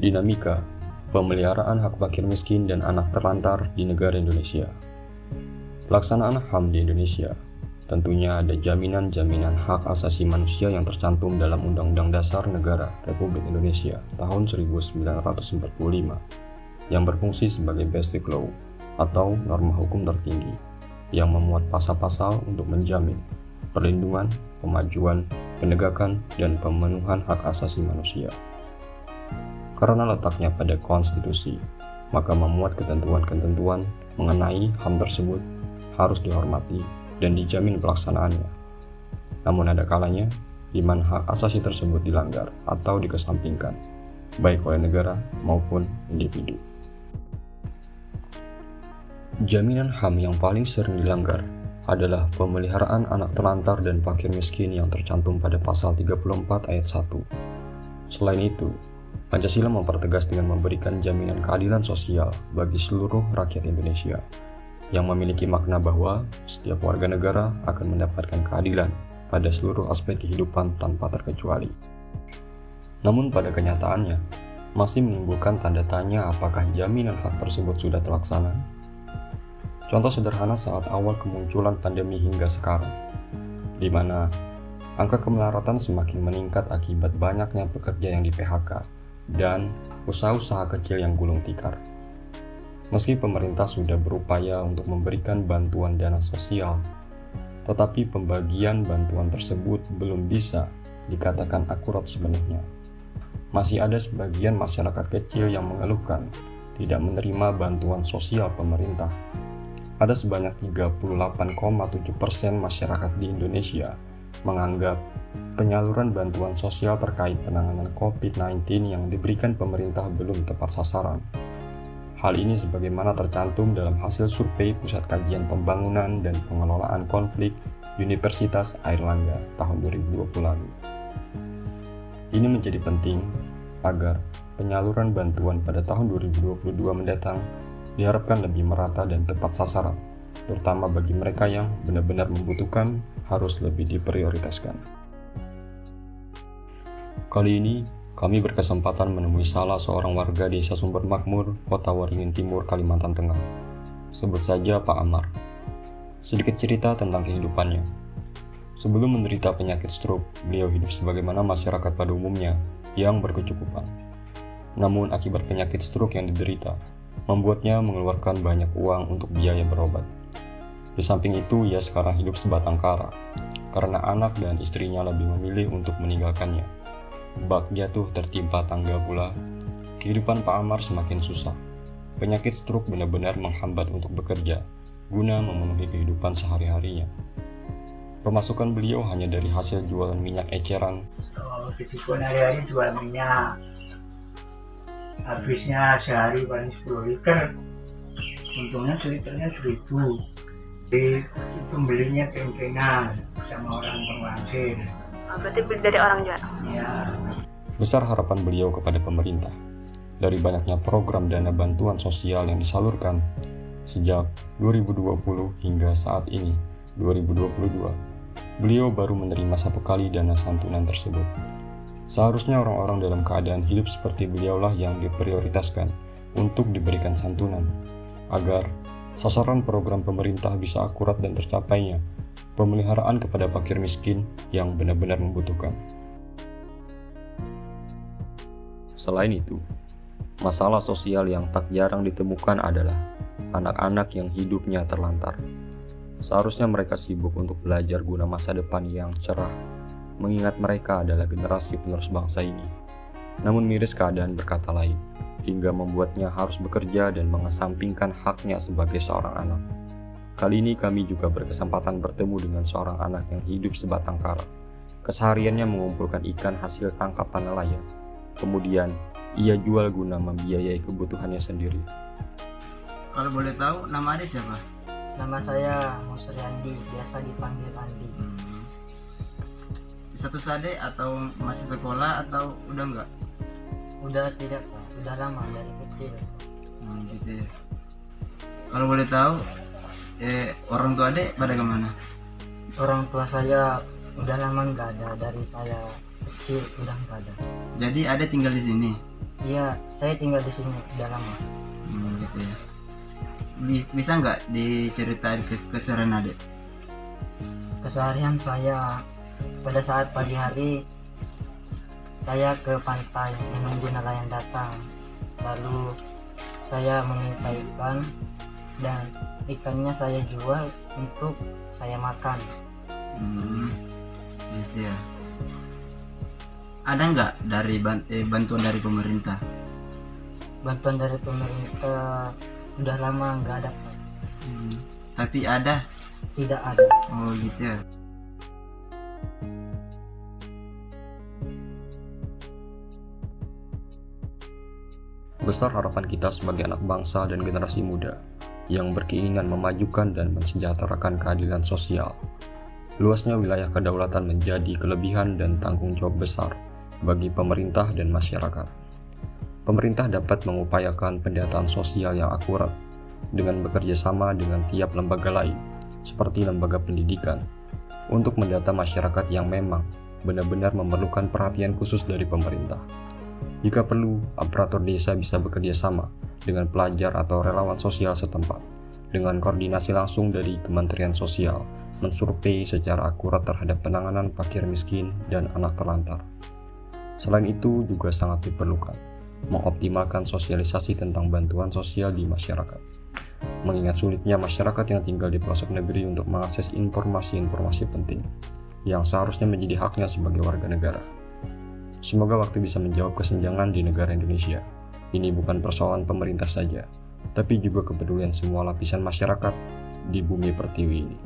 Dinamika pemeliharaan hak fakir miskin dan anak terlantar di negara Indonesia. Pelaksanaan HAM di Indonesia tentunya ada jaminan-jaminan hak asasi manusia yang tercantum dalam Undang-Undang Dasar Negara Republik Indonesia tahun 1945 yang berfungsi sebagai basic law atau norma hukum tertinggi yang memuat pasal-pasal untuk menjamin perlindungan, pemajuan, penegakan, dan pemenuhan hak asasi manusia. Karena letaknya pada konstitusi, maka memuat ketentuan-ketentuan mengenai HAM tersebut harus dihormati dan dijamin pelaksanaannya. Namun ada kalanya di mana hak asasi tersebut dilanggar atau dikesampingkan, baik oleh negara maupun individu. Jaminan HAM yang paling sering dilanggar adalah pemeliharaan anak terlantar dan fakir miskin yang tercantum pada pasal 34 ayat 1. Selain itu, Pancasila mempertegas dengan memberikan jaminan keadilan sosial bagi seluruh rakyat Indonesia, yang memiliki makna bahwa setiap warga negara akan mendapatkan keadilan pada seluruh aspek kehidupan tanpa terkecuali. Namun pada kenyataannya, masih menimbulkan tanda tanya apakah jaminan hak tersebut sudah terlaksana. Contoh sederhana saat awal kemunculan pandemi hingga sekarang, di mana angka kemelaratan semakin meningkat akibat banyaknya pekerja yang di-PHK dan usaha-usaha kecil yang gulung tikar. Meski pemerintah sudah berupaya untuk memberikan bantuan dana sosial, tetapi pembagian bantuan tersebut belum bisa dikatakan akurat sebenarnya. Masih ada sebagian masyarakat kecil yang mengeluhkan tidak menerima bantuan sosial pemerintah. Ada sebanyak 38,7% masyarakat di Indonesia menganggap penyaluran bantuan sosial terkait penanganan COVID-19 yang diberikan pemerintah belum tepat sasaran. Hal ini sebagaimana tercantum dalam hasil survei Pusat Kajian Pembangunan dan Pengelolaan Konflik Universitas Airlangga tahun 2020 lalu. Ini menjadi penting agar penyaluran bantuan pada tahun 2022 mendatang diharapkan lebih merata dan tepat sasaran, terutama bagi mereka yang benar-benar membutuhkan harus lebih diprioritaskan. Kali ini, kami berkesempatan menemui salah seorang warga desa Sumber Makmur, Kota Waringin Timur, Kalimantan Tengah. Sebut saja Pak Amar. Sedikit cerita tentang kehidupannya. Sebelum menderita penyakit stroke, beliau hidup sebagaimana masyarakat pada umumnya yang berkecukupan. Namun akibat penyakit stroke yang diderita, membuatnya mengeluarkan banyak uang untuk biaya berobat. Di samping itu, ia sekarang hidup sebatang kara, karena anak dan istrinya lebih memilih untuk meninggalkannya. Bak jatuh tertimpa tangga pula, kehidupan Pak Amar semakin susah. Penyakit stroke benar-benar menghambat untuk bekerja, guna memenuhi kehidupan sehari-harinya. Pemasukan beliau hanya dari hasil jualan minyak eceran. Kecukupan hari-hari jual minyak, habisnya sehari paling 10 liter, untungnya seliternya 1.000. Itu belinya kempengan sama orang penguasir. Berarti beli dari orang juga? Ya. Besar harapan beliau kepada pemerintah dari banyaknya program dana bantuan sosial yang disalurkan sejak 2020 hingga saat ini 2022. Beliau baru menerima 1 kali dana santunan tersebut. Seharusnya orang-orang dalam keadaan hidup seperti beliaulah yang diprioritaskan untuk diberikan santunan, agar sasaran program pemerintah bisa akurat dan tercapainya pemeliharaan kepada fakir miskin yang benar-benar membutuhkan. Selain itu, masalah sosial yang tak jarang ditemukan adalah anak-anak yang hidupnya terlantar. Seharusnya mereka sibuk untuk belajar guna masa depan yang cerah, mengingat mereka adalah generasi penerus bangsa ini. Namun miris keadaan berkata lain, hingga membuatnya harus bekerja dan mengesampingkan haknya sebagai seorang anak. Kali ini kami juga berkesempatan bertemu dengan seorang anak yang hidup sebatang kara. Kesehariannya mengumpulkan ikan hasil tangkapan nelayan. Kemudian, ia jual guna membiayai kebutuhannya sendiri. Kalau boleh tahu, nama adik siapa? Nama saya Musri Andi, biasa dipanggil Andi. Satu sade atau masih sekolah atau udah enggak? Udah tidak Pak, udah lama dari kecil. Gitu ya. Kalau boleh tahu, orang tua adek pada kemana? Orang tua saya Udah lama nggak ada, dari saya kecil udah nggak ada. Jadi Ade tinggal di sini? Iya, saya tinggal di sini udah lama. Gitu ya. Bisa nggak diceritain keseharian Ade? Keseharian saya pada saat pagi hari saya ke pantai menunggu nelayan datang, lalu saya meminta ikan dan ikannya saya jual untuk saya makan. Gitu ya. Ada nggak dari bantuan dari pemerintah? Bantuan dari pemerintah udah lama nggak ada. Tapi ada? Tidak ada. Oh gitu ya. Besar harapan kita sebagai anak bangsa dan generasi muda yang berkeinginan memajukan dan mensejahterakan keadilan sosial. Luasnya wilayah kedaulatan menjadi kelebihan dan tanggung jawab besar bagi pemerintah dan masyarakat. Pemerintah dapat mengupayakan pendataan sosial yang akurat dengan bekerja sama dengan tiap lembaga lain, seperti lembaga pendidikan, untuk mendata masyarakat yang memang benar-benar memerlukan perhatian khusus dari pemerintah. Jika perlu, aparatur desa bisa bekerja sama dengan pelajar atau relawan sosial setempat, dengan koordinasi langsung dari Kementerian Sosial, mensurvei secara akurat terhadap penanganan fakir miskin dan anak terlantar. Selain itu, juga sangat diperlukan mengoptimalkan sosialisasi tentang bantuan sosial di masyarakat. Mengingat sulitnya masyarakat yang tinggal di pelosok negeri untuk mengakses informasi-informasi penting, yang seharusnya menjadi haknya sebagai warga negara. Semoga waktu bisa menjawab kesenjangan di negara Indonesia. Ini bukan persoalan pemerintah saja, tapi juga kepedulian semua lapisan masyarakat di bumi pertiwi ini.